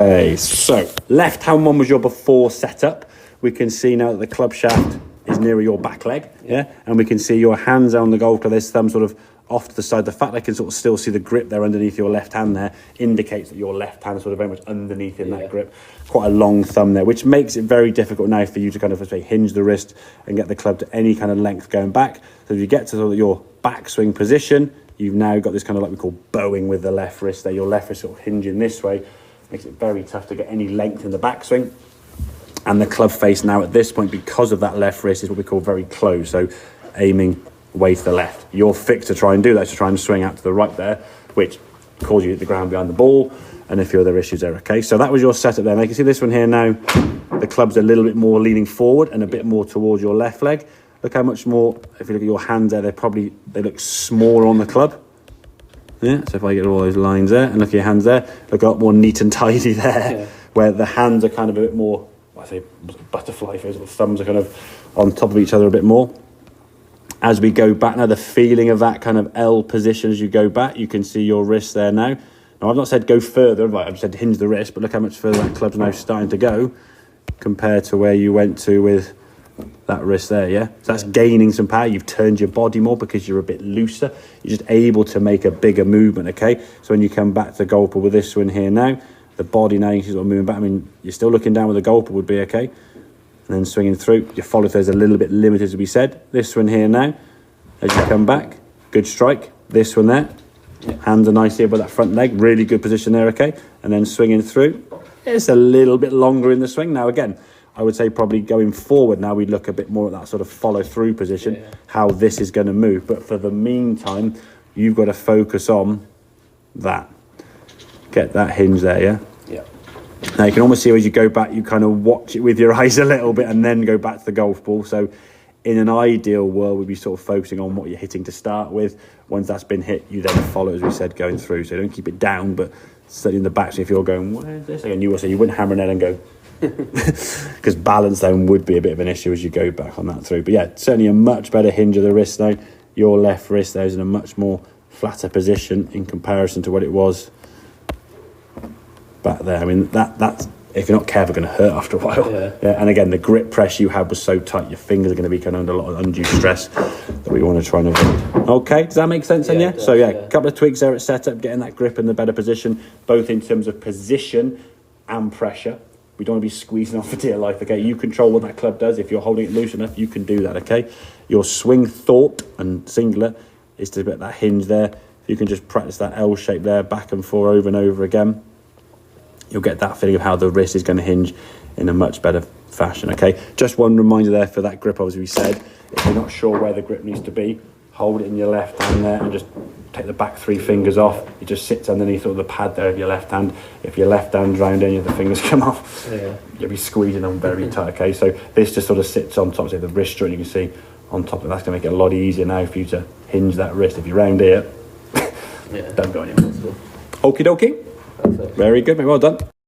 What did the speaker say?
Okay, so left hand one was your before setup. We can see now that the club shaft is nearer your back leg, yeah? And we can see your hands on the golf club. There's thumb sort of off to the side. The fact I can sort of still see the grip there underneath your left hand there indicates that your left hand is sort of very much underneath in that grip. Quite a long thumb there, which makes it very difficult now for you to kind of say hinge the wrist and get the club to any kind of length going back. So if you get to sort of your backswing position, you've now got this kind of like we call bowing with the left wrist there. Your left wrist sort of hinging this way. Makes it very tough to get any length in the backswing. And the club face now at this point, because of that left wrist, is what we call very close. So aiming way to the left. Your fix to try and do that is to try and swing out to the right there, which causes you to hit the ground behind the ball and a few other issues there, okay? So that was your setup there. And you can see this one here now, the club's a little bit more leaning forward and a bit more towards your left leg. Look how much more, if you look at your hands there, they look smaller on the club. Yeah, so if I get all those lines there and look at your hands there, look a lot more neat and tidy there, where the hands are kind of a bit more, I say butterfly face, the thumbs are kind of on top of each other a bit more. As we go back now, the feeling of that kind of L position as you go back, you can see your wrist there now. Now, I've not said go further, right? I've said hinge the wrist, but look how much further that club's now starting to go compared to where you went to with that wrist there, yeah? So that's gaining some power. You've turned your body more because you're a bit looser. You're just able to make a bigger movement, okay? So when you come back to the golf ball with this one here now, the body now, you can sort of moving back. I mean, you're still looking down with the golf ball would be okay. And then swinging through. Your follow through is a little bit limited, as we said. This one here now, as you come back, good strike. This one there, hands are nice here by that front leg. Really good position there, okay? And then swinging through. It's a little bit longer in the swing. Now, again, I would say probably going forward now, we'd look a bit more at that sort of follow-through position, how this is going to move. But for the meantime, you've got to focus on that. Get that hinge there, yeah? Yeah. Now, you can almost see as you go back, you kind of watch it with your eyes a little bit and then go back to the golf ball. So in an ideal world, we'd be sort of focusing on what you're hitting to start with. Once that's been hit, you then follow, as we said, going through. So don't keep it down, but certainly in the back. So if you're going, where's this? Again, you will say you wouldn't hammer it and go, because balance then would be a bit of an issue as you go back on that through. But yeah, certainly a much better hinge of the wrist now. Your left wrist there is in a much more flatter position in comparison to what it was back there. I mean, that's if you're not careful, going to hurt after a while. Yeah. And again, the grip press you had was so tight, your fingers are going to be kind of under a lot of undue stress that we want to try and avoid. Okay, does that make sense then? Yeah. So a couple of tweaks there at setup, getting that grip in the better position, both in terms of position and pressure. We don't want to be squeezing off for dear life, okay? You control what that club does. If you're holding it loose enough, you can do that, okay? Your swing thought and singular is to get that hinge there. If you can just practice that L shape there, back and forth over and over again, you'll get that feeling of how the wrist is going to hinge in a much better fashion, okay? Just one reminder there for that grip, as we said. If you're not sure where the grip needs to be, hold it in your left hand there and just take the back 3 fingers off. It just sits underneath all the pad there of your left hand. If your left hand's round any of the fingers come off, you'll be squeezing them very tight, okay? So this just sort of sits on top, so the wrist joint you can see on top of that's going to make it a lot easier now for you to hinge that wrist. If you're round here, don't go anywhere. Okie dokie. Perfect. Very good, mate. Well done.